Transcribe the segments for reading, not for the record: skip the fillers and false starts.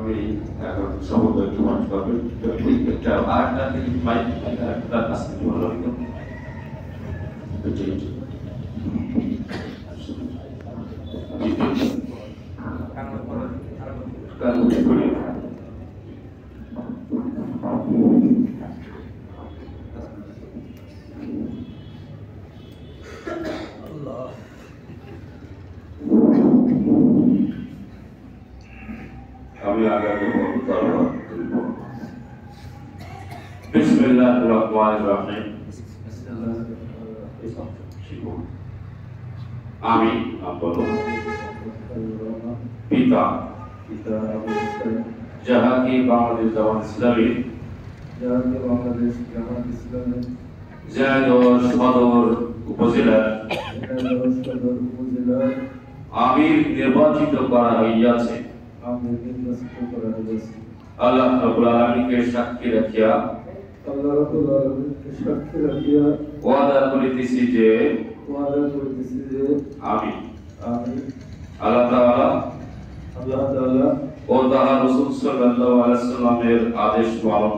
আমি এখন সম্ভবত একটু মানুষ পাবে একটা আরেকটা মাইক একটা আসতে ভালো হতো আমি আগামী বিসমিল্লাহির রহমানির রহিম আমি বলো পিতা যাহাকে বাংলাদেশ জামাত ইসলামী ঝিনাইদহ সদর উপজেলার আমির নির্বাচিত করা হইয়াছে আল্লাহ রাব্বুল আলামিনকে সাক্ষী রাখিয়া ওয়াদা করিতেছি যে আমি আল্লাহ তাআলা ও তাহার রাসূল সাল্লাল্লাহু আলাইহি ওয়াসাল্লামের আদেশ পালন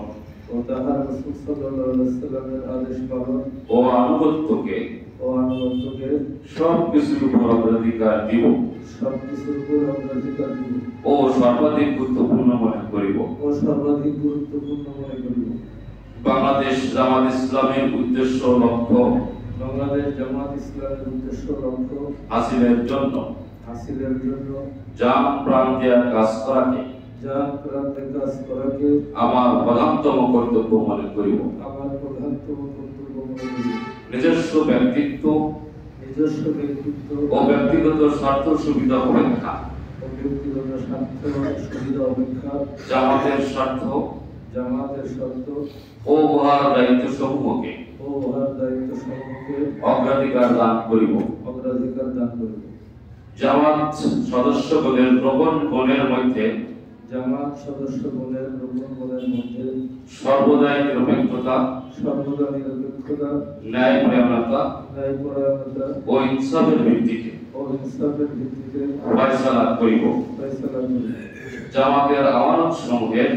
ও আনুগত্যকে সবকিছুর উপর অগ্রাধিকার দিব ও সর্বাধিক গুরুত্বপূর্ণ মনে করিব বাংলাদেশ জামাত ইসলামের উদ্দেশ্য লক্ষ্য হাসিলের জন্য জান প্রাণ দিয়া কাজ করাকে আমার প্রধানতম কর্তব্য মনে করিব নিজস্ব ব্যক্তিত্ব ও ব্যক্তিগত স্বার্থ সুবিধা অপেক্ষা জামাতের স্বার্থ ও উহার দায়িত্ব সমূহকে অগ্রাধিকার দান করিব জামাত সদস্যগণের প্রবণ গণের মধ্যে সর্বদাই নিরপেক্ষতা ন্যায়পরায়ণতা ও ইনসাফের ভিত্তিতে ফয়সালা করিব জামাতের আমানত সমূহের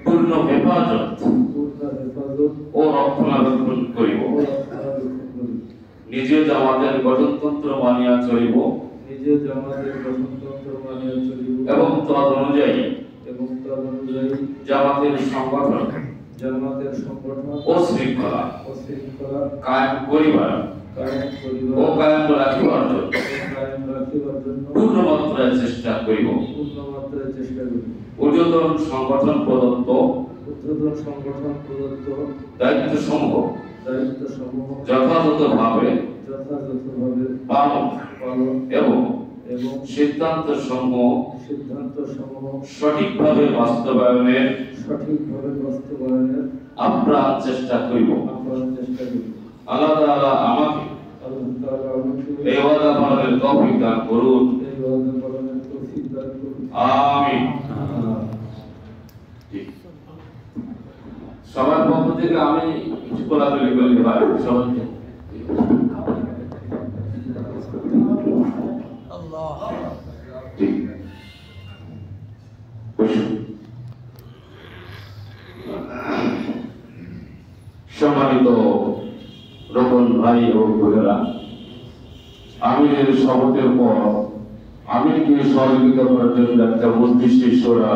পূর্ণ হেফাজত ও রক্ষণাবেক্ষণ করিব নিজে জামাতের গঠনতন্ত্র মানিয়া চলিব এবং তদ অনুযায়ী জামাতের সংগঠন ও শৃঙ্খলা কায়েম করিবার ও কায়েম রাখিবার জন্য পূর্ণমাত্রায় চেষ্টা করিব ঊর্ধ্বতন সংগঠন প্রদত্ত দায়িত্ব সমূহ যথাযথভাবে পালন এবং সিদ্ধান্ত সমূহ সঠিকভাবে বাস্তবায়নের আপ্রাণ চেষ্টা করিব আল্লাহ তাআলা আমাকে এই ওয়াদা পালনের তৌফিক দান করুন আমিন সবার পক্ষ থেকে আমি কিছু কোলাকুলি করতে পারি সবাইকে সম্মানিত রোকন ভাই ও বোনেরা আমিরের শপথের পর আমিরকে সহযোগিতা করার জন্য একটা মজলিস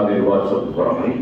নির্বাচন করা হয়।